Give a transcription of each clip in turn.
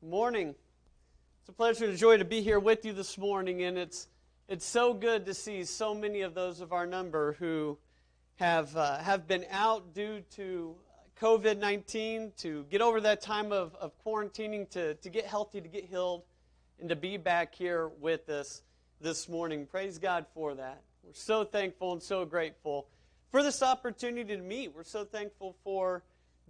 Morning. It's a pleasure and a joy to be here with you this morning, and it's so good to see so many of those of our number who have been out due to COVID-19 to get over that time of quarantining, to get healthy, to get healed, and to be back here with us this morning. Praise God for that. We're so thankful and so grateful for this opportunity to meet. We're so thankful for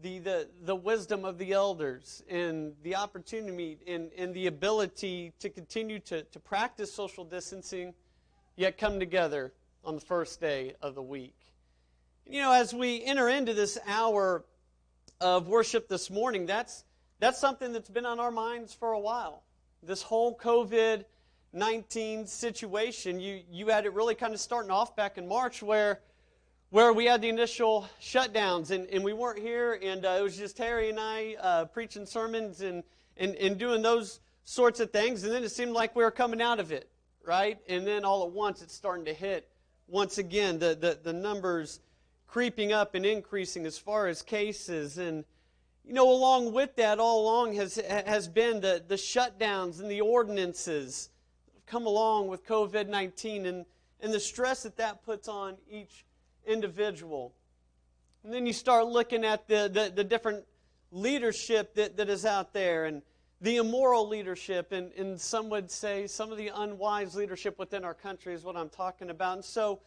the wisdom of the elders and the opportunity to meet and the ability to continue to practice social distancing, yet come together on the first day of the week. You know, as we enter into this hour of worship this morning, that's something that's been on our minds for a while. This whole COVID-19 situation, you had it really kind of starting off back in March where we had the initial shutdowns, and we weren't here, and it was just Harry and I preaching sermons and doing those sorts of things, and then it seemed like we were coming out of it, right? And then all at once it's starting to hit once again, the numbers creeping up and increasing as far as cases, and you know, along with that, all along has been the shutdowns and the ordinances that have come along with COVID-19 and the stress that puts on each individual. And then you start looking at the different leadership that is out there, and the immoral leadership, and some would say some of the unwise leadership within our country is what I'm talking about. And so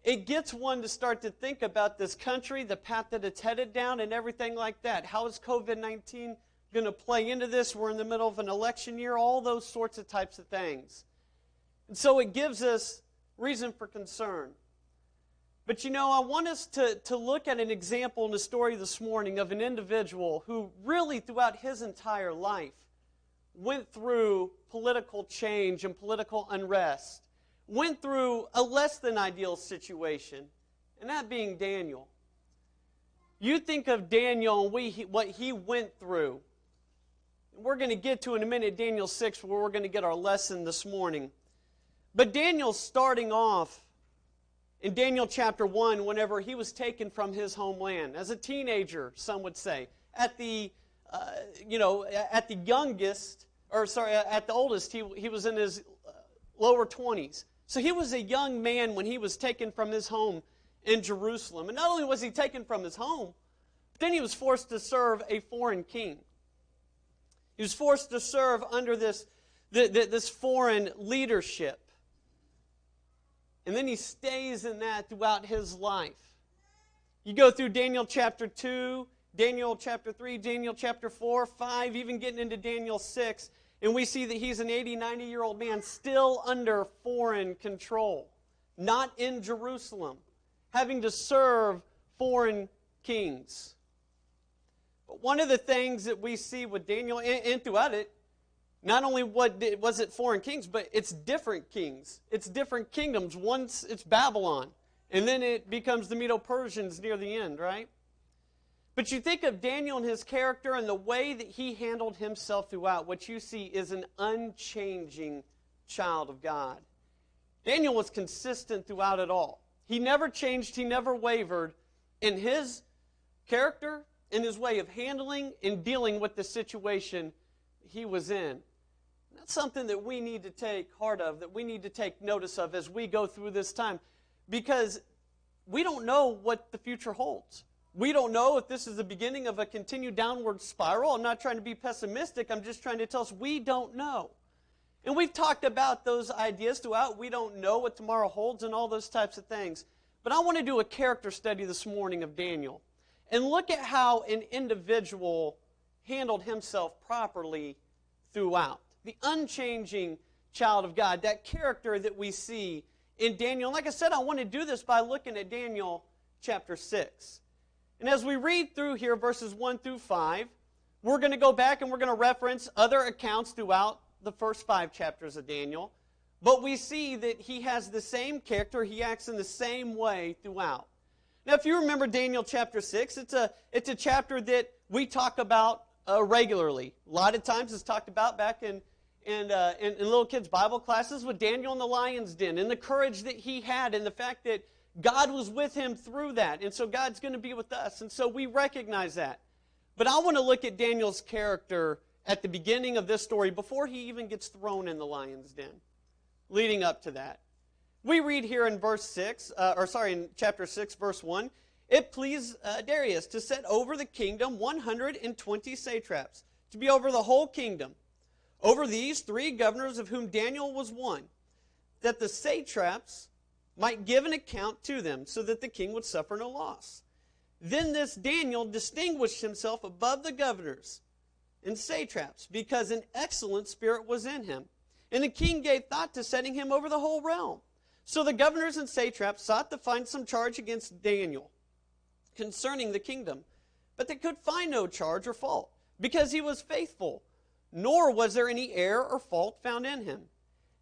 it gets one to start to think about this country, the path that it's headed down, and everything like that. How is COVID-19 going to play into this? We're in the middle of an election year, all those sorts of types of things. And so it gives us reason for concern. But you know, I want us to look at an example in the story this morning of an individual who really throughout his entire life went through political change and political unrest, went through a less than ideal situation, and that being Daniel. You think of Daniel and what he went through. We're going to get to in a minute Daniel 6, where we're going to get our lesson this morning. But Daniel's starting off in Daniel chapter 1, whenever he was taken from his homeland, as a teenager, some would say, at the oldest, he was in his lower 20s. So he was a young man when he was taken from his home in Jerusalem. And not only was he taken from his home, but then he was forced to serve a foreign king. He was forced to serve under this foreign leadership. And then he stays in that throughout his life. You go through Daniel chapter 2, Daniel chapter 3, Daniel chapter 4, 5, even getting into Daniel 6, and we see that he's an 80, 90-year-old man still under foreign control, not in Jerusalem, having to serve foreign kings. But one of the things that we see with Daniel, and throughout it, not only was it foreign kings, but it's different kings. It's different kingdoms. Once it's Babylon, and then it becomes the Medo-Persians near the end, right? But you think of Daniel and his character and the way that he handled himself throughout. What you see is an unchanging child of God. Daniel was consistent throughout it all. He never changed. He never wavered in his character, in his way of handling and dealing with the situation he was in. That's something that we need to take heart of, that we need to take notice of as we go through this time, because we don't know what the future holds. We don't know if this is the beginning of a continued downward spiral. I'm not trying to be pessimistic. I'm just trying to tell us we don't know. And we've talked about those ideas throughout. We don't know what tomorrow holds and all those types of things. But I want to do a character study this morning of Daniel and look at how an individual handled himself properly throughout. The unchanging child of God, that character that we see in Daniel. And like I said, I want to do this by looking at Daniel chapter 6. And as we read through here, verses 1 through 5, we're going to go back and we're going to reference other accounts throughout the first 5 chapters of Daniel. But we see that he has the same character. He acts in the same way throughout. Now, if you remember Daniel chapter 6, it's a chapter that we talk about regularly. A lot of times it's talked about back in little kids' Bible classes with Daniel in the lion's den, and the courage that he had, and the fact that God was with him through that. And so God's going to be with us. And so we recognize that. But I want to look at Daniel's character at the beginning of this story, before he even gets thrown in the lion's den, leading up to that. We read here in in chapter 6, verse 1, it pleased Darius to set over the kingdom 120 satraps, to be over the whole kingdom. Over these 3 governors, of whom Daniel was one, that the satraps might give an account to them, so that the king would suffer no loss. Then this Daniel distinguished himself above the governors and satraps, because an excellent spirit was in him. And the king gave thought to setting him over the whole realm. So the governors and satraps sought to find some charge against Daniel concerning the kingdom, but they could find no charge or fault, because he was faithful, nor was there any error or fault found in him.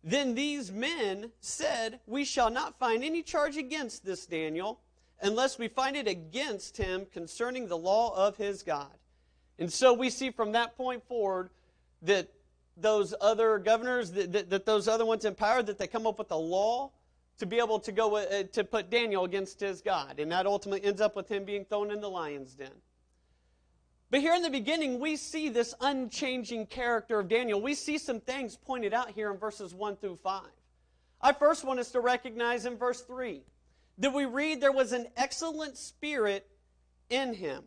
Then these men said, we shall not find any charge against this Daniel, unless we find it against him concerning the law of his God. And so we see from that point forward that those other governors, that those other ones in power, that they come up with a law to be able to go to put Daniel against his God. And that ultimately ends up with him being thrown in the lion's den. But here in the beginning, we see this unchanging character of Daniel. We see some things pointed out here in verses 1 through 5. I first want us to recognize in verse 3 that we read there was an excellent spirit in him.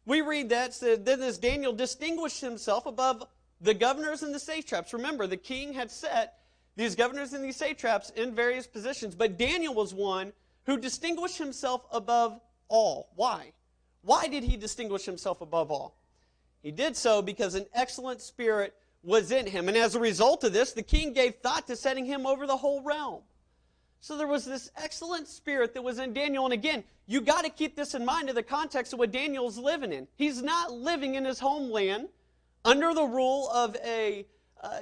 We read that this Daniel distinguished himself above the governors and the satraps. Remember, the king had set these governors and these satraps in various positions, but Daniel was one who distinguished himself above all. Why? Why did he distinguish himself above all? He did so because an excellent spirit was in him. And as a result of this, the king gave thought to setting him over the whole realm. So there was this excellent spirit that was in Daniel. And again, you got to keep this in mind in the context of what Daniel's living in. He's not living in his homeland under the rule of a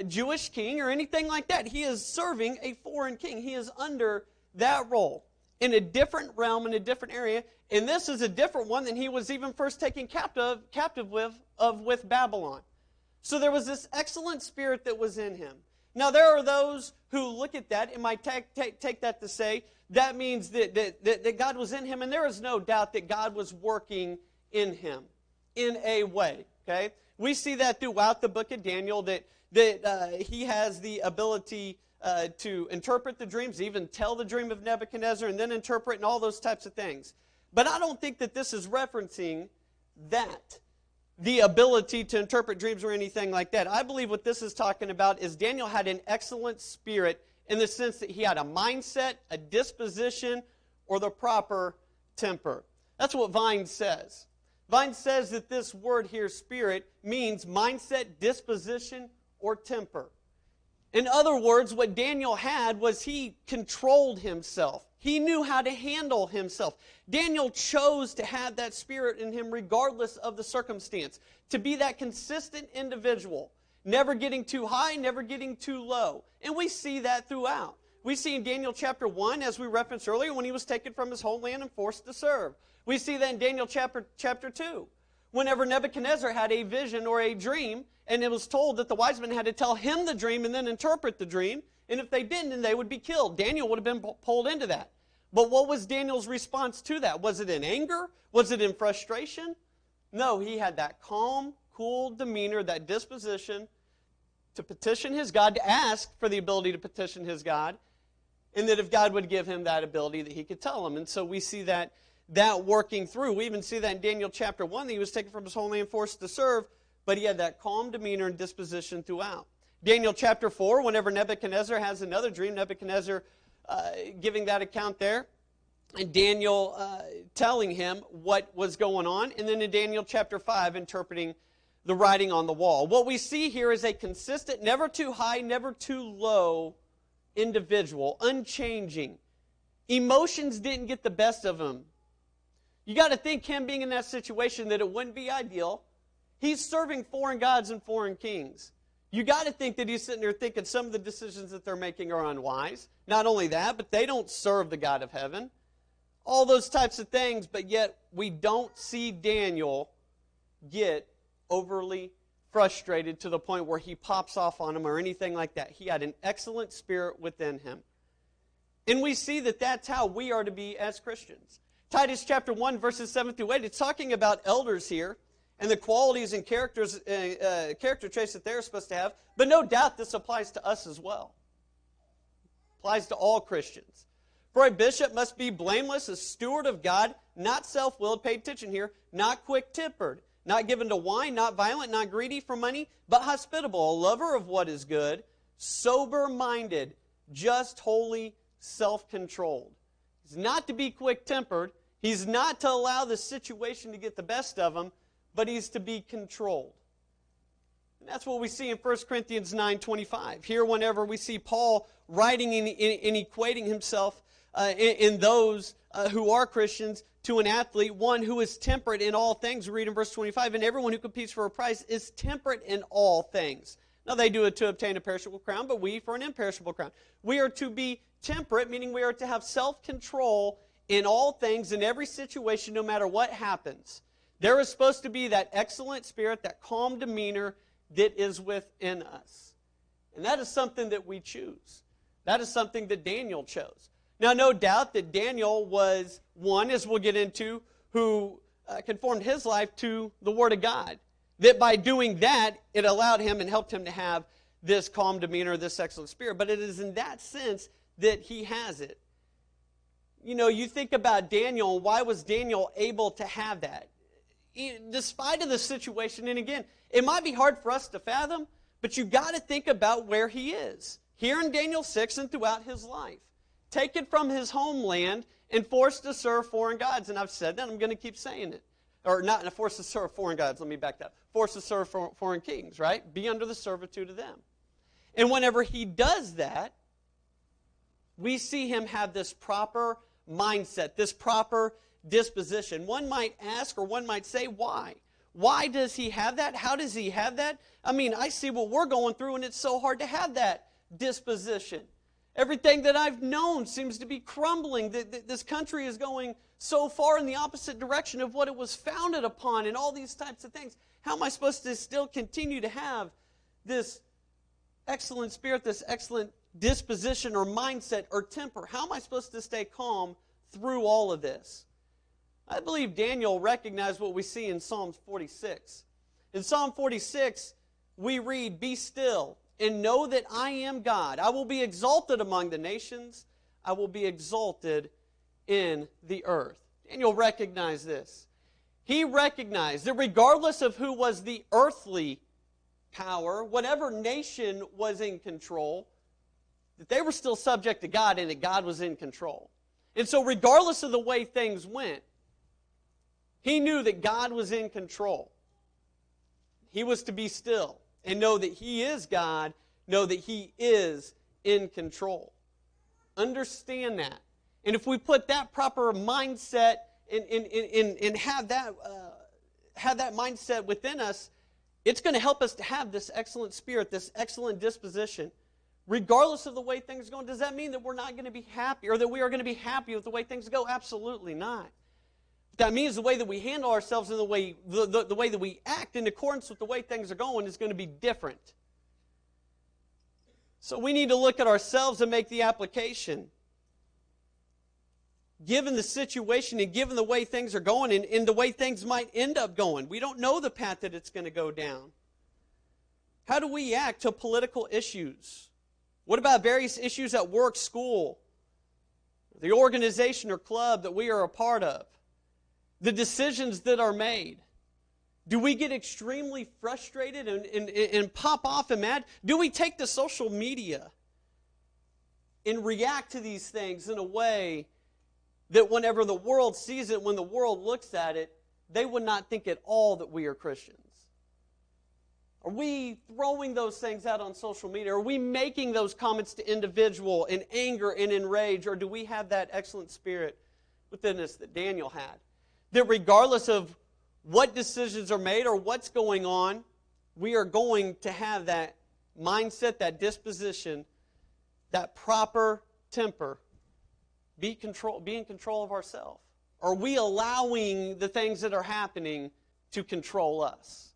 Jewish king or anything like that. He is serving a foreign king. He is under that role in a different realm, in a different area. And this is a different one than he was even first taken captive with Babylon. So there was this excellent spirit that was in him. Now, there are those who look at that and might take that to say that means that God was in him, and there is no doubt that God was working in him in a way, okay? We see that throughout the book of Daniel, that he has the ability to interpret the dreams, even tell the dream of Nebuchadnezzar, and then interpret and all those types of things. But I don't think that this is referencing that, the ability to interpret dreams or anything like that. I believe what this is talking about is Daniel had an excellent spirit in the sense that he had a mindset, a disposition, or the proper temper. That's what Vine says. Vine says that this word here, spirit, means mindset, disposition, or temper. In other words, what Daniel had was he controlled himself. He knew how to handle himself. Daniel chose to have that spirit in him regardless of the circumstance, to be that consistent individual, never getting too high, never getting too low. And we see that throughout. We see in Daniel chapter 1, as we referenced earlier, when he was taken from his homeland and forced to serve. We see that in Daniel chapter 2, whenever Nebuchadnezzar had a vision or a dream, and it was told that the wise men had to tell him the dream and then interpret the dream, and if they didn't, then they would be killed. Daniel would have been pulled into that. But what was Daniel's response to that? Was it in anger? Was it in frustration? No, he had that calm, cool demeanor, that disposition to petition his God, to ask for the ability to petition his God, and that if God would give him that ability, that he could tell him. And so we see that working through. We even see that in Daniel chapter 1, that he was taken from his homeland, forced to serve, but he had that calm demeanor and disposition throughout. Daniel chapter 4, whenever Nebuchadnezzar has another dream, Nebuchadnezzar giving that account there, and Daniel telling him what was going on, and then in Daniel chapter 5, interpreting the writing on the wall. What we see here is a consistent, never too high, never too low individual, unchanging. Emotions didn't get the best of him. You got to think him being in that situation that it wouldn't be ideal. He's serving foreign gods and foreign kings. You got to think that he's sitting there thinking some of the decisions that they're making are unwise. Not only that, but they don't serve the God of heaven. All those types of things, but yet we don't see Daniel get overly frustrated to the point where he pops off on him or anything like that. He had an excellent spirit within him. And we see that that's how we are to be as Christians. Titus chapter 1, verses 7 through 8, it's talking about elders here. and the qualities and character traits that they're supposed to have. But no doubt this applies to us as well. Applies to all Christians. For a bishop must be blameless, a steward of God, not self-willed, pay attention here, not quick-tempered, not given to wine, not violent, not greedy for money, but hospitable, a lover of what is good, sober-minded, just, holy, self-controlled. He's not to be quick-tempered. He's not to allow the situation to get the best of him, but he's to be controlled. And that's what we see in 1 Corinthians 9:25. Here, whenever we see Paul writing and equating himself in those who are Christians to an athlete, one who is temperate in all things, we read in verse 25, and everyone who competes for a prize is temperate in all things. Now, they do it to obtain a perishable crown, but we for an imperishable crown. We are to be temperate, meaning we are to have self-control in all things, in every situation, no matter what happens. There is supposed to be that excellent spirit, that calm demeanor that is within us. And that is something that we choose. That is something that Daniel chose. Now, no doubt that Daniel was one, as we'll get into, who conformed his life to the Word of God. That by doing that, it allowed him and helped him to have this calm demeanor, this excellent spirit. But it is in that sense that he has it. You know, you think about Daniel, why was Daniel able to have that? Despite of the situation, and again, it might be hard for us to fathom, but you got to think about where he is. Here in Daniel 6 and throughout his life. Taken from his homeland and forced to serve foreign gods. And I've said that, I'm going to keep saying it. Or not forced to serve foreign gods, let me back that up. Forced to serve foreign kings, right? Be under the servitude of them. And whenever he does that, we see him have this proper mindset, this proper disposition. One might ask, or one might say, why? Why does he have that? How does he have that? I mean, I see what we're going through, and it's so hard to have that disposition. Everything that I've known seems to be crumbling. This country is going so far in the opposite direction of what it was founded upon, and all these types of things. How am I supposed to still continue to have this excellent spirit, this excellent disposition or mindset or temper? How am I supposed to stay calm through all of this? I believe Daniel recognized what we see in Psalm 46. In Psalm 46, we read, "Be still and know that I am God. I will be exalted among the nations. I will be exalted in the earth." Daniel recognized this. He recognized that regardless of who was the earthly power, whatever nation was in control, that they were still subject to God and that God was in control. And so regardless of the way things went, he knew that God was in control. He was to be still and know that He is God, know that He is in control. Understand that. And if we put that proper mindset and have that mindset within us, it's going to help us to have this excellent spirit, this excellent disposition, regardless of the way things are going. Does that mean that we're not going to be happy, or that we are going to be happy with the way things go? Absolutely not. That means the way that we handle ourselves and the way that we act in accordance with the way things are going is going to be different. So we need to look at ourselves and make the application. Given the situation and given the way things are going and the way things might end up going, we don't know the path that it's going to go down. How do we act to political issues? What about various issues at work, school, the organization or club that we are a part of? The decisions that are made. Do we get extremely frustrated and pop off and mad? Do we take to social media and react to these things in a way that whenever the world sees it, when the world looks at it, they would not think at all that we are Christians? Are we throwing those things out on social media? Are we making those comments to individual in anger and in rage? Or do we have that excellent spirit within us that Daniel had? That regardless of what decisions are made or what's going on, we are going to have that mindset, that disposition, that proper temper, be in control of ourselves. Are we allowing the things that are happening to control us?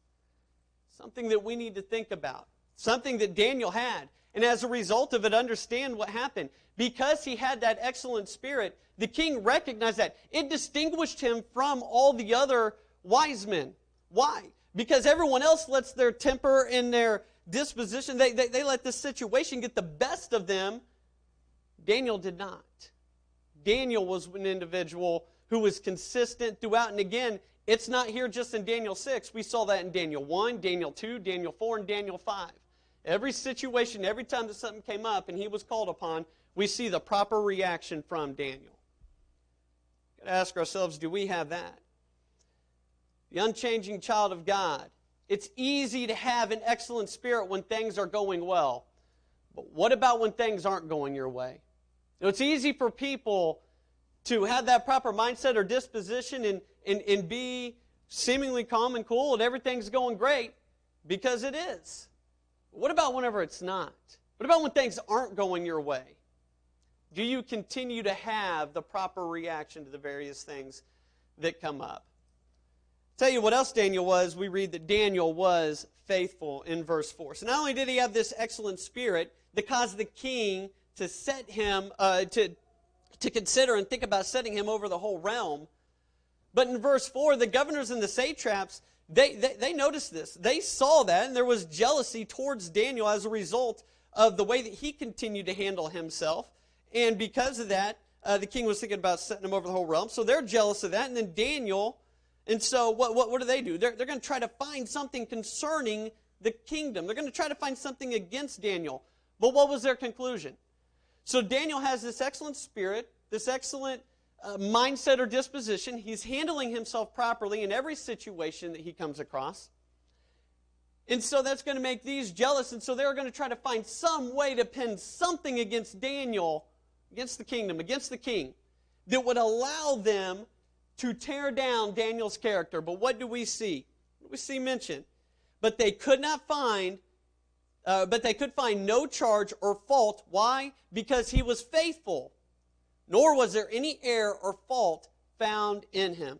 Something that we need to think about. Something that Daniel had. And as a result of it, understand what happened. Because he had that excellent spirit, the king recognized that. It distinguished him from all the other wise men. Why? Because everyone else lets their temper and their disposition, they let this situation get the best of them. Daniel did not. Daniel was an individual who was consistent throughout. And again, it's not here just in Daniel 6. We saw that in Daniel 1, Daniel 2, Daniel 4, and Daniel 5. Every situation, every time that something came up and he was called upon, we see the proper reaction from Daniel. We've got to ask ourselves, do we have that? The unchanging child of God. It's easy to have an excellent spirit when things are going well. But what about when things aren't going your way? It's easy for people to have that proper mindset or disposition and be seemingly calm and cool and everything's going great because it is. What about whenever it's not? What about when things aren't going your way? Do you continue to have the proper reaction to the various things that come up? Tell you what else Daniel was. We read that Daniel was faithful in verse 4. So not only did he have this excellent spirit that caused the king to set him, to consider and think about setting him over the whole realm, but in verse 4, the governors and the satraps, they noticed this. They saw that, and there was jealousy towards Daniel as a result of the way that he continued to handle himself. And because of that, the king was thinking about setting him over the whole realm. So they're jealous of that. And then Daniel, and so what do? They're going to try to find something concerning the kingdom. They're going to try to find something against Daniel. But what was their conclusion? So Daniel has this excellent spirit, this excellent mindset or disposition. He's handling himself properly in every situation that he comes across. And so that's going to make these jealous. And so they're going to try to find some way to pin something against Daniel, against the kingdom, against the king, that would allow them to tear down Daniel's character. But what do we see? What do we see mentioned? But they could find no charge or fault. Why? Because he was faithful, nor was there any error or fault found in him.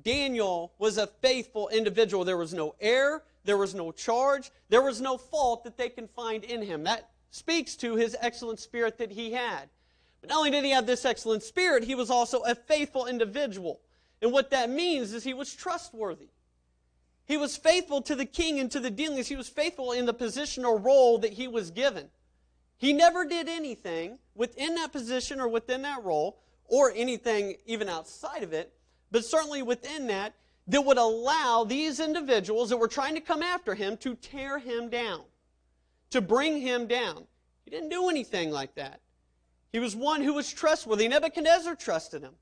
Daniel was a faithful individual. There was no error, there was no charge, there was no fault that they can find in him. That speaks to his excellent spirit that he had. But not only did he have this excellent spirit, he was also a faithful individual. And what that means is he was trustworthy. He was faithful to the king and to the dealings. He was faithful in the position or role that he was given. He never did anything within that position or within that role, or anything even outside of it, but certainly within that would allow these individuals that were trying to come after him to tear him down, to bring him down. He didn't do anything like that. He was one who was trustworthy. Nebuchadnezzar trusted him.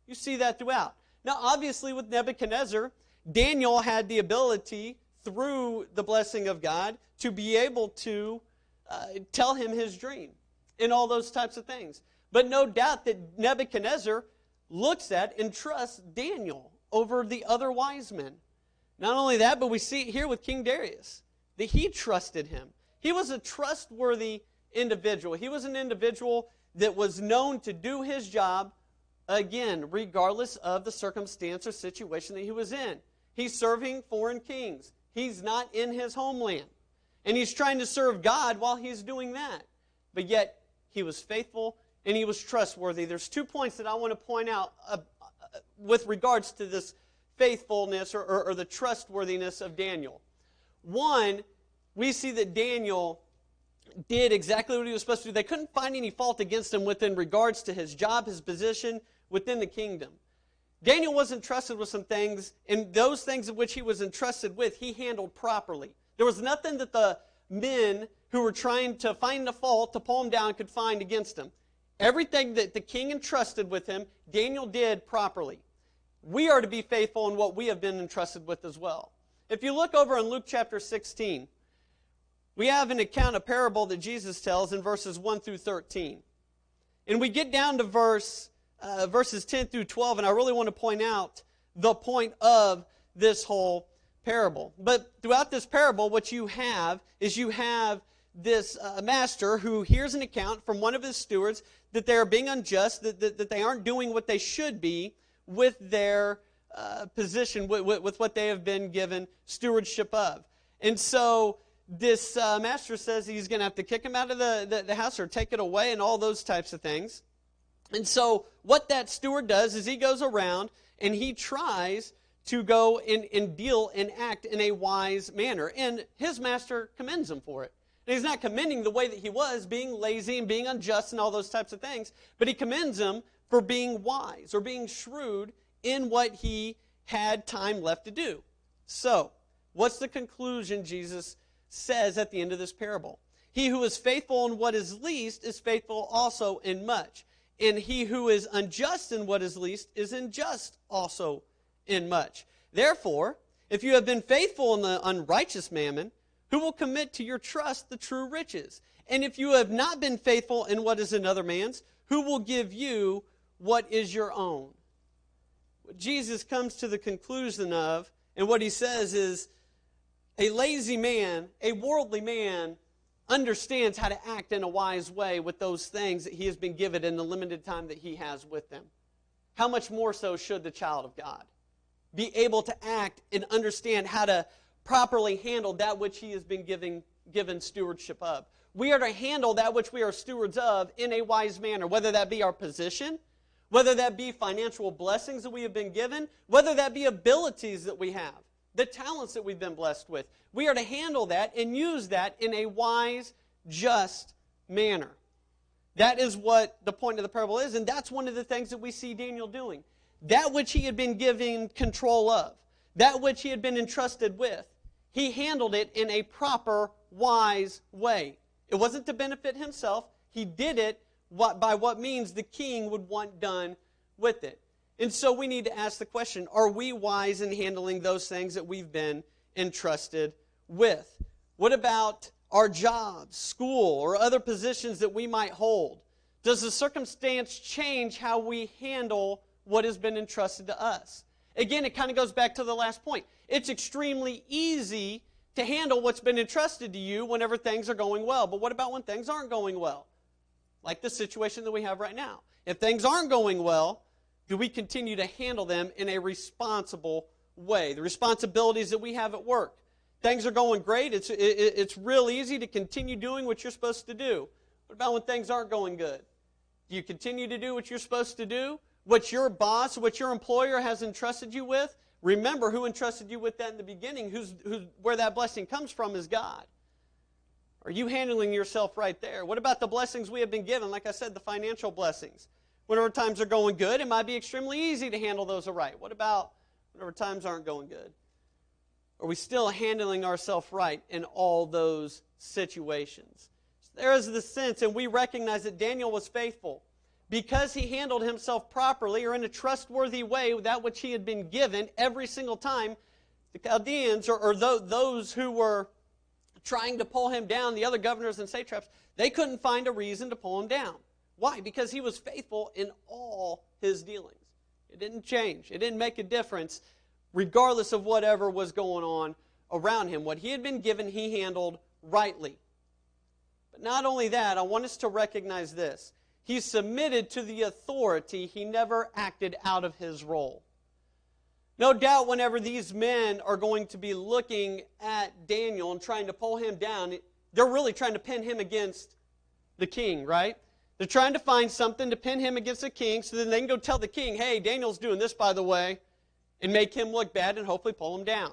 You see that throughout. Now, obviously, with Nebuchadnezzar, Daniel had the ability, through the blessing of God, to be able to tell him his dream and all those types of things. But no doubt that Nebuchadnezzar looks at and trusts Daniel over the other wise men. Not only that, but we see it here with King Darius, that he trusted him. He was a trustworthy individual. He was an individual that was known to do his job, again, regardless of the circumstance or situation that he was in. He's serving foreign kings. He's not in his homeland. And he's trying to serve God while he's doing that. But yet, he was faithful and he was trustworthy. There's 2 points that I want to point out with regards to this faithfulness or the trustworthiness of Daniel. One, we see that Daniel did exactly what he was supposed to do. They couldn't find any fault against him within regards to his job, his position within the kingdom. Daniel was entrusted with some things, and those things in which he was entrusted with, he handled properly. There was nothing that the men who were trying to find the fault to pull him down could find against him. Everything that the king entrusted with him, Daniel did properly. We are to be faithful in what we have been entrusted with as well. If you look over in Luke chapter 16, we have an account, a parable that Jesus tells in verses 1 through 13. And we get down to verses 10 through 12, and I really want to point out the point of this whole parable. But throughout this parable, what you have is you have this master who hears an account from one of his stewards that they are being unjust, that they aren't doing what they should be with their position, with what they have been given stewardship of. And so this master says he's going to have to kick him out of the house or take it away and all those types of things. And so what that steward does is he goes around and he tries to go and deal and act in a wise manner. And his master commends him for it. And he's not commending the way that he was, being lazy and being unjust and all those types of things, but he commends him for being wise or being shrewd in what he had time left to do. So, what's the conclusion Jesus says at the end of this parable? He who is faithful in what is least is faithful also in much. And he who is unjust in what is least is unjust also in much. Therefore, if you have been faithful in the unrighteous mammon, who will commit to your trust the true riches? And if you have not been faithful in what is another man's, who will give you what is your own? What Jesus comes to the conclusion of, and what he says is, a lazy man, a worldly man, understands how to act in a wise way with those things that he has been given in the limited time that he has with them. How much more so should the child of God be able to act and understand how to properly handle that which he has been given stewardship of? We are to handle that which we are stewards of in a wise manner, whether that be our position, whether that be financial blessings that we have been given, whether that be abilities that we have, the talents that we've been blessed with. We are to handle that and use that in a wise, just manner. That is what the point of the parable is, and that's one of the things that we see Daniel doing. That which he had been given control of, that which he had been entrusted with, he handled it in a proper, wise way. It wasn't to benefit himself. He did it by what means the king would want done with it. And so we need to ask the question, are we wise in handling those things that we've been entrusted with? What about our jobs, school, or other positions that we might hold? Does the circumstance change how we handle what has been entrusted to us? Again, it kind of goes back to the last point. It's extremely easy to handle what's been entrusted to you whenever things are going well. But what about when things aren't going well? Like the situation that we have right now. If things aren't going well, do we continue to handle them in a responsible way? The responsibilities that we have at work. Things are going great. It's real easy to continue doing what you're supposed to do. What about when things aren't going good? Do you continue to do what you're supposed to do? What your boss, what your employer has entrusted you with? Remember who entrusted you with that in the beginning. Where that blessing comes from is God. Are you handling yourself right there? What about the blessings we have been given? Like I said, the financial blessings. Whenever times are going good, it might be extremely easy to handle those right. What about whenever times aren't going good? Are we still handling ourselves right in all those situations? So there is the sense, and we recognize that Daniel was faithful. Because he handled himself properly or in a trustworthy way with that which he had been given every single time, the Chaldeans, or those who were trying to pull him down, the other governors and satraps, they couldn't find a reason to pull him down. Why? Because he was faithful in all his dealings. It didn't change. It didn't make a difference regardless of whatever was going on around him. What he had been given, he handled rightly. But not only that, I want us to recognize this. He submitted to the authority. He never acted out of his role. No doubt whenever these men are going to be looking at Daniel and trying to pull him down, they're really trying to pin him against the king, right? They're trying to find something to pin him against the king so then they can go tell the king, hey, Daniel's doing this, by the way, and make him look bad and hopefully pull him down.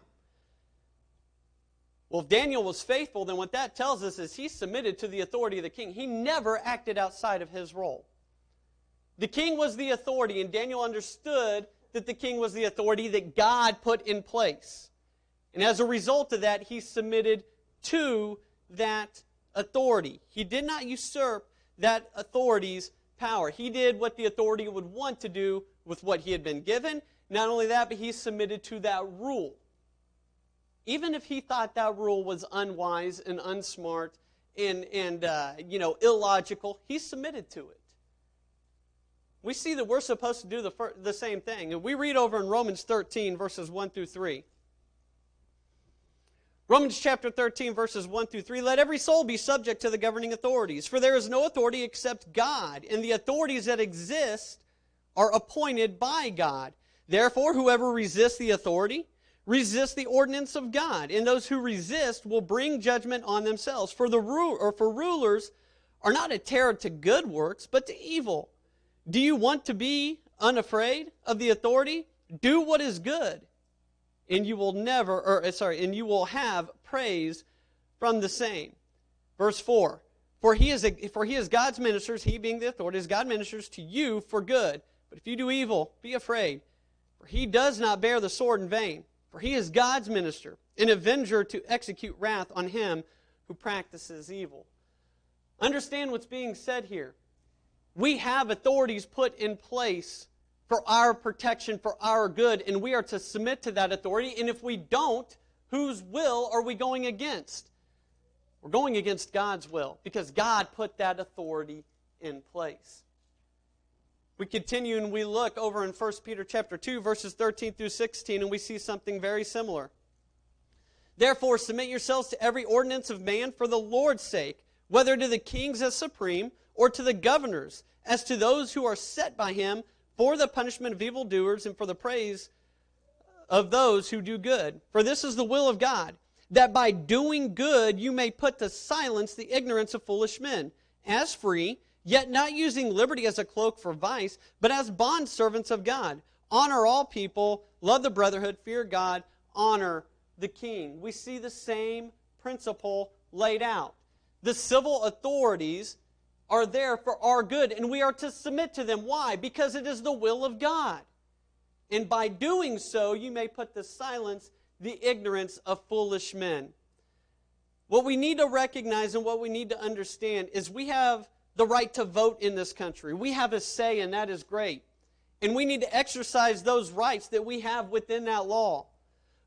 Well, if Daniel was faithful, then what that tells us is he submitted to the authority of the king. He never acted outside of his role. The king was the authority, and Daniel understood that the king was the authority that God put in place. And as a result of that, he submitted to that authority. He did not usurp that authority's power. He did what the authority would want to do with what he had been given. Not only that, but he submitted to that rule. Even if he thought that rule was unwise and unsmart and illogical, he submitted to it. We see that we're supposed to do the same thing. And we read over in Romans 13, verses 1 through 3. Romans chapter 13, verses 1 through 3. Let every soul be subject to the governing authorities, for there is no authority except God, and the authorities that exist are appointed by God. Therefore, whoever resists the authority resists the ordinance of God, and those who resist will bring judgment on themselves. For rulers are not a terror to good works, but to evil. Do you want to be unafraid of the authority? Do what is good, and you will and you will have praise from the same. Verse 4, for he is God's ministers, he being the authority, is God ministers to you for good. But if you do evil, be afraid, for he does not bear the sword in vain. For he is God's minister, an avenger to execute wrath on him who practices evil. Understand what's being said here. We have authorities put in place for our protection, for our good, and we are to submit to that authority. And if we don't, whose will are we going against? We're going against God's will, because God put that authority in place. We continue and we look over in 1 Peter chapter 2, verses 13 through 16, and we see something very similar. Therefore, submit yourselves to every ordinance of man for the Lord's sake, whether to the kings as supreme, or to the governors, as to those who are set by him for the punishment of evildoers and for the praise of those who do good. For this is the will of God, that by doing good you may put to silence the ignorance of foolish men, as free, yet not using liberty as a cloak for vice, but as bondservants of God. Honor all people, love the brotherhood, fear God, honor the king. We see the same principle laid out. The civil authorities are there for our good, and we are to submit to them. Why? Because it is the will of God. And by doing so, you may put to silence the ignorance of foolish men. What we need to recognize and what we need to understand is we have the right to vote in this country. We have a say, and that is great. And we need to exercise those rights that we have within that law.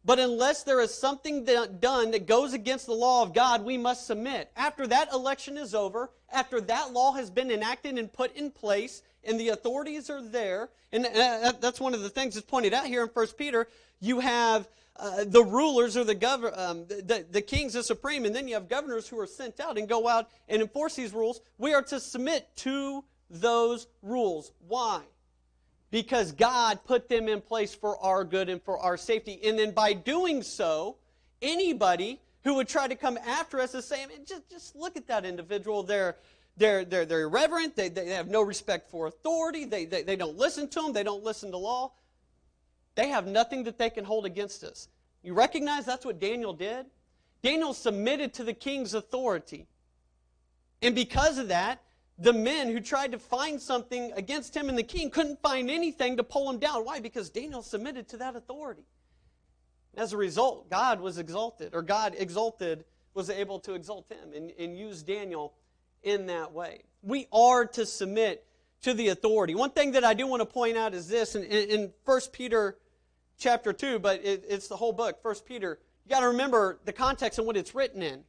But unless there is something done that goes against the law of God, we must submit. After that election is over, after that law has been enacted and put in place, and the authorities are there, and that's one of the things that's pointed out here in 1 Peter, you have the rulers or the kings, the supreme, and then you have governors who are sent out and go out and enforce these rules. We are to submit to those rules. Why? Because God put them in place for our good and for our safety. And then by doing so, anybody who would try to come after us is saying, just look at that individual. They're irreverent. They have no respect for authority. They don't listen to them. They don't listen to law. They have nothing that they can hold against us. You recognize that's what Daniel did? Daniel submitted to the king's authority. And because of that, the men who tried to find something against him and the king couldn't find anything to pull him down. Why? Because Daniel submitted to that authority. As a result, God was able to exalt him and use Daniel in that way. We are to submit to the authority. One thing that I do want to point out is this, in 1 Peter chapter 2, but it's the whole book, 1 Peter, you got to remember the context and what it's written in.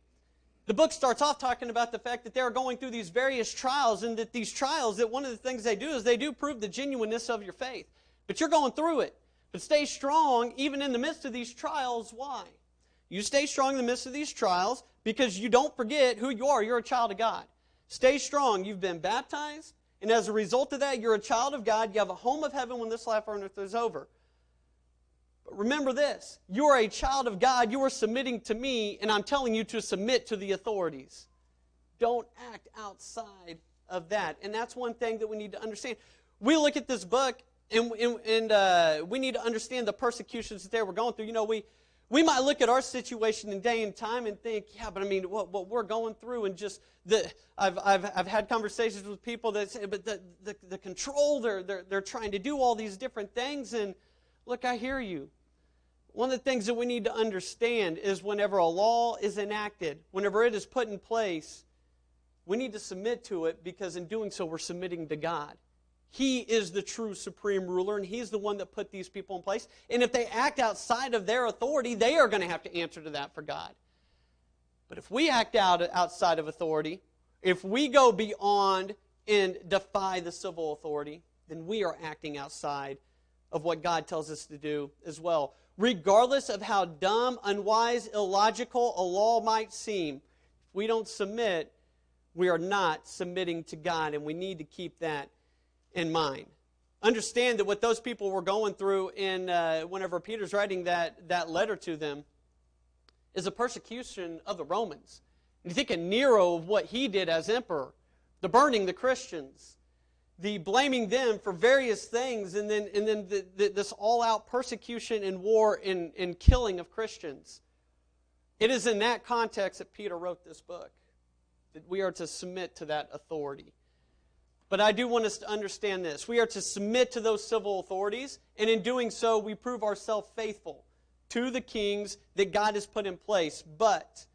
The book starts off talking about the fact that they're going through these various trials, and that these trials, that one of the things they do is they do prove the genuineness of your faith. But you're going through it. But stay strong even in the midst of these trials. Why? You stay strong in the midst of these trials because you don't forget who you are. You're a child of God. Stay strong. You've been baptized, and as a result of that, you're a child of God. You have a home of heaven when this life on earth is over. But remember this, you are a child of God, you are submitting to me, and I'm telling you to submit to the authorities. Don't act outside of that. And that's one thing that we need to understand. We look at this book, and we need to understand the persecutions that they were going through. You know, we might look at our situation in day and time and think, yeah, but I mean, what we're going through, and just I've had conversations with people that say, but the control, they're trying to do all these different things, and look, I hear you. One of the things that we need to understand is whenever a law is enacted, whenever it is put in place, we need to submit to it, because in doing so, we're submitting to God. He is the true supreme ruler, and He's the one that put these people in place. And if they act outside of their authority, they are going to have to answer to that for God. But if we act outside of authority, if we go beyond and defy the civil authority, then we are acting outside of what God tells us to do as well. Regardless of how dumb, unwise, illogical a law might seem, if we don't submit, we are not submitting to God, and we need to keep that in mind. Understand that what those people were going through whenever Peter's writing that letter to them is a persecution of the Romans. And you think of Nero, of what he did as emperor, the burning the Christians. the blaming them for various things, and then this all-out persecution and war and killing of Christians. It is in that context that Peter wrote this book, that we are to submit to that authority. But I do want us to understand this. We are to submit to those civil authorities, and in doing so, we prove ourselves faithful to the kings that God has put in place. But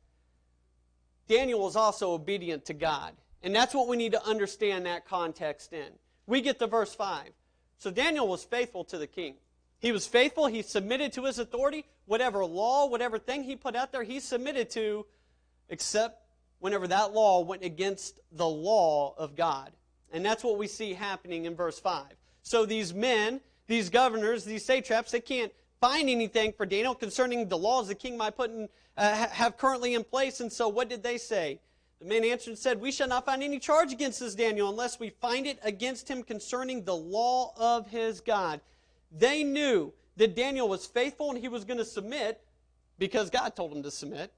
Daniel was also obedient to God. And that's what we need to understand that context in. We get to verse 5. So Daniel was faithful to the king. He was faithful. He submitted to his authority. Whatever law, whatever thing he put out there, he submitted to, except whenever that law went against the law of God. And that's what we see happening in verse 5. So these men, these governors, these satraps, they can't find anything for Daniel concerning the laws the king might have currently in place. And so what did they say? The men answered and said, "We shall not find any charge against this Daniel unless we find it against him concerning the law of his God." They knew that Daniel was faithful and he was going to submit because God told him to submit.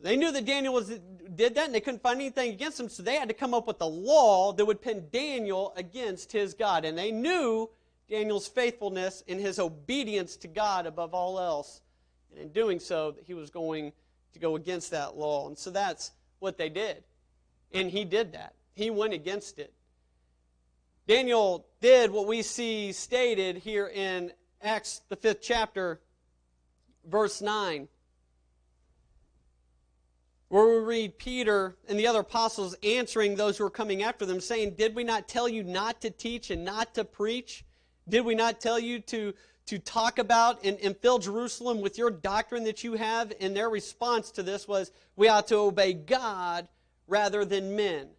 They knew that Daniel did that, and they couldn't find anything against him, so they had to come up with a law that would pin Daniel against his God. And they knew Daniel's faithfulness and his obedience to God above all else. And in doing so, he was going to go against that law. And so that's what they did. And he did that. He went against it. Daniel did what we see stated here in Acts, the 5th chapter, verse 9. Where we read Peter and the other apostles answering those who were coming after them, saying, "Did we not tell you not to teach and not to preach? Did we not tell you to talk about and fill Jerusalem with your doctrine that you have?" And their response to this was, "We ought to obey God rather than men."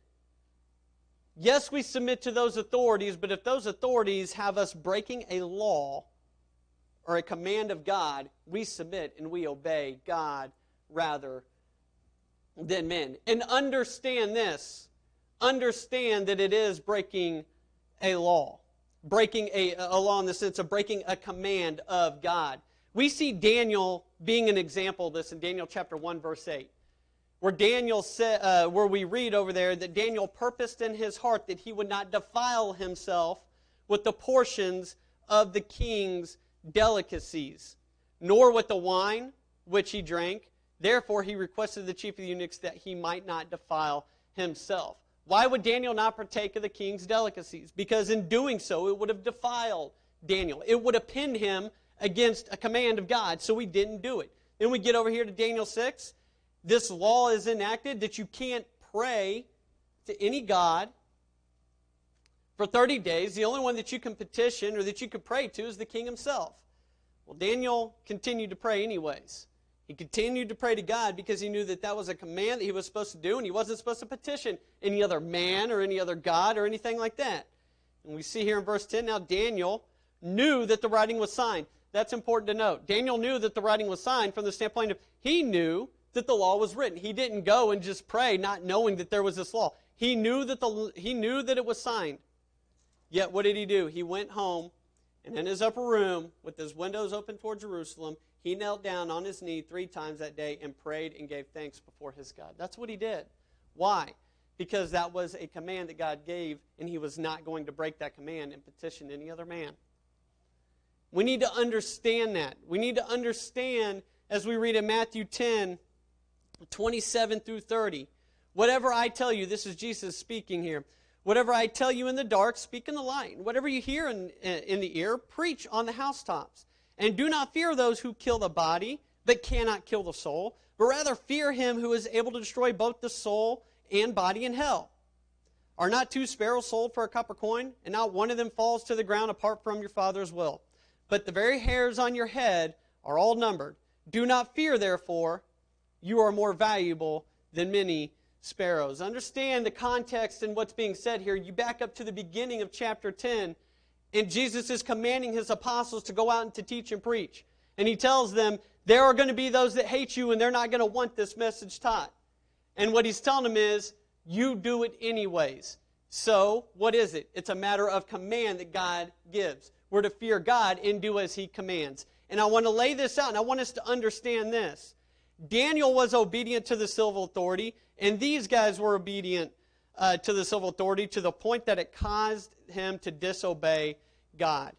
Yes, we submit to those authorities, but if those authorities have us breaking a law or a command of God, we submit and we obey God rather than men. And understand this. Understand that it is breaking a law. Breaking a law in the sense of breaking a command of God. We see Daniel being an example of this in Daniel chapter 1, verse 8. Where we read over there that Daniel purposed in his heart that he would not defile himself with the portions of the king's delicacies, nor with the wine which he drank. Therefore, he requested the chief of the eunuchs that he might not defile himself. Why would Daniel not partake of the king's delicacies? Because in doing so, it would have defiled Daniel. It would have pinned him against a command of God, so he didn't do it. Then we get over here to Daniel 6. This law is enacted that you can't pray to any god for 30 days. The only one that you can petition or that you can pray to is the king himself. Well, Daniel continued to pray anyways. He continued to pray to God because he knew that that was a command that he was supposed to do, and he wasn't supposed to petition any other man or any other god or anything like that. And we see here in verse 10, now Daniel knew that the writing was signed. That's important to note. Daniel knew that the writing was signed from the standpoint of he knew that the law was written. He didn't go and just pray not knowing that there was this law. He knew that it was signed. Yet what did he do? He went home, and in his upper room, with his windows open toward Jerusalem, he knelt down on his knee 3 times that day and prayed and gave thanks before his God. That's what he did. Why? Because that was a command that God gave, and he was not going to break that command and petition any other man. We need to understand that. We need to understand, as we read in Matthew 10, 27 through 30, whatever I tell you, this is Jesus speaking here, whatever I tell you in the dark, speak in the light. And whatever you hear in the ear, preach on the housetops. And do not fear those who kill the body, but cannot kill the soul, but rather fear him who is able to destroy both the soul and body in hell. Are not 2 sparrows sold for a copper coin, and not one of them falls to the ground apart from your Father's will? But the very hairs on your head are all numbered. Do not fear, therefore, you are more valuable than many sparrows. Understand the context and what's being said here. You back up to the beginning of chapter 10, and Jesus is commanding his apostles to go out and to teach and preach. And he tells them, there are going to be those that hate you, and they're not going to want this message taught. And what he's telling them is, you do it anyways. So, what is it? It's a matter of command that God gives. We're to fear God and do as he commands. And I want to lay this out, and I want us to understand this. Daniel was obedient to the civil authority, and these guys were obedient to the civil authority to the point that it caused him to disobey God.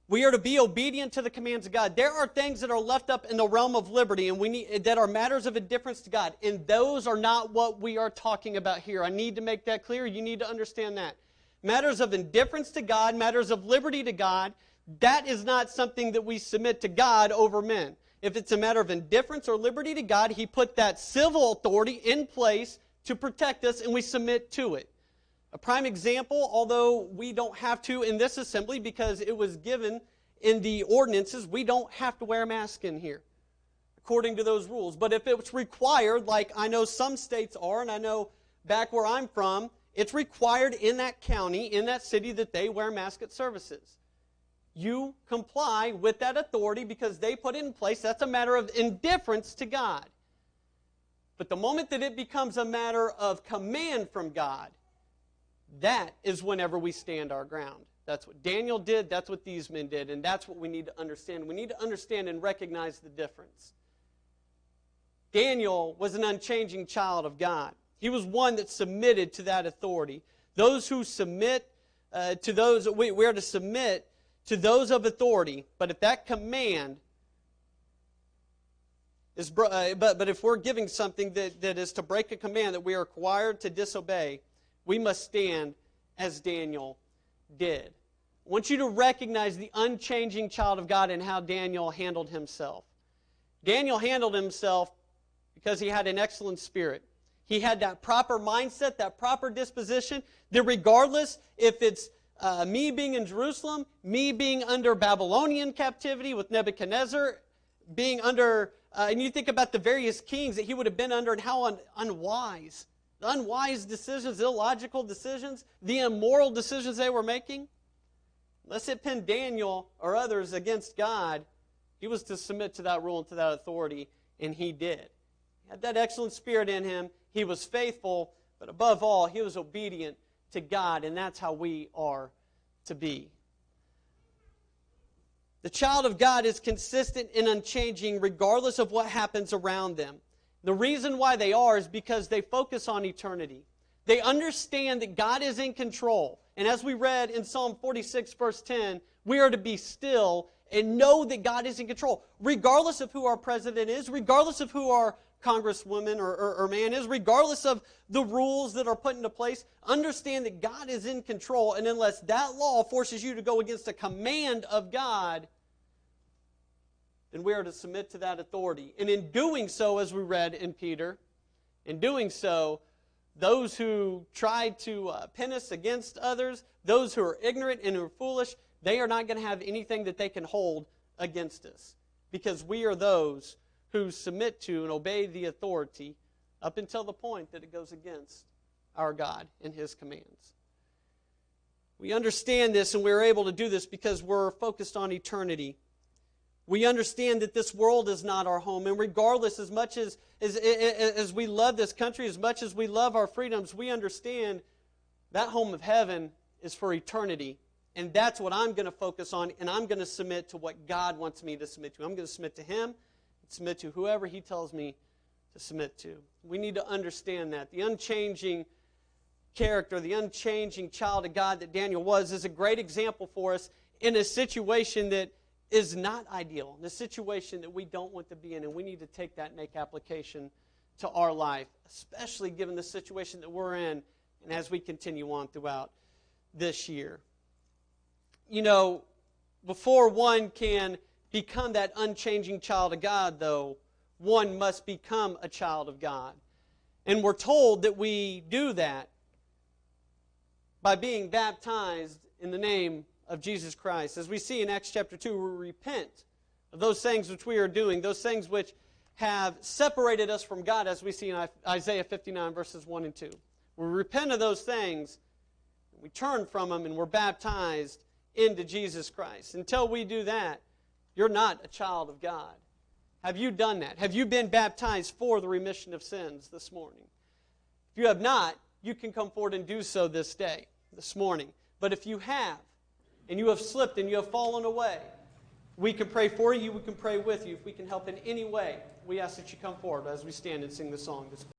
We are to be obedient to the commands of God. There are things that are left up in the realm of liberty and that are matters of indifference to God. And those are not what we are talking about here. I need to make that clear. You need to understand that. Matters of indifference to God, matters of liberty to God, that is not something that we submit to God over men. If it's a matter of indifference or liberty to God, He put that civil authority in place to protect us, and we submit to it. A prime example, although we don't have to in this assembly because it was given in the ordinances, we don't have to wear a mask in here according to those rules. But if it's required, like I know some states are, and I know back where I'm from, it's required in that county, in that city, that they wear masks at services. You comply with that authority because they put it in place. That's a matter of indifference to God. But the moment that it becomes a matter of command from God, that is whenever we stand our ground. That's what Daniel did. That's what these men did. And that's what we need to understand. We need to understand and recognize the difference. Daniel was an unchanging child of God. He was one that submitted to that authority. Those who submit to those, we are to submit to those of authority. But if that command is, but if we're giving something that is to break a command that we are required to disobey, we must stand as Daniel did. I want you to recognize the unchanging child of God and how Daniel handled himself. Daniel handled himself because he had an excellent spirit. He had that proper mindset, that proper disposition, that regardless if it's me being in Jerusalem, me being under Babylonian captivity with Nebuchadnezzar, being under, and you think about the various kings that he would have been under and how unwise. The unwise decisions, illogical decisions, the immoral decisions they were making. Unless it pinned Daniel or others against God, he was to submit to that rule and to that authority, and he did. He had that excellent spirit in him. He was faithful, but above all, he was obedient to God, and that's how we are to be. The child of God is consistent and unchanging regardless of what happens around them. The reason why they are is because they focus on eternity. They understand that God is in control. And as we read in Psalm 46, verse 10, we are to be still and know that God is in control. Regardless of who our president is, regardless of who our congresswoman or man is, regardless of the rules that are put into place, understand that God is in control. And unless that law forces you to go against a command of God, then we are to submit to that authority. And in doing so, as we read in Peter, in doing so, those who try to pin us against others, those who are ignorant and who are foolish, they are not going to have anything that they can hold against us. Because we are those who submit to and obey the authority up until the point that it goes against our God and His commands. We understand this and we're able to do this because we're focused on eternity. We understand that this world is not our home. And regardless, as much as we love this country, as much as we love our freedoms, we understand that home of heaven is for eternity. And that's what I'm going to focus on, and I'm going to submit to what God wants me to submit to. I'm going to submit to Him and submit to whoever He tells me to submit to. We need to understand that. The unchanging character, the unchanging child of God that Daniel was, is a great example for us in a situation that is not ideal, in a situation that we don't want to be in, and we need to take that and make application to our life, especially given the situation that we're in and as we continue on throughout this year. You know, before one can become that unchanging child of God, though, one must become a child of God. And we're told that we do that by being baptized in the name of Jesus Christ. As we see in Acts chapter 2, we repent of those things which we are doing, those things which have separated us from God, as we see in Isaiah 59, verses 1 and 2. We repent of those things, we turn from them, and we're baptized into Jesus Christ. Until we do that, you're not a child of God. Have you done that? Have you been baptized for the remission of sins this morning? If you have not, you can come forward and do so this day, this morning. But if you have, and you have slipped and you have fallen away, we can pray for you, we can pray with you. If we can help in any way, we ask that you come forward as we stand and sing the song this morning.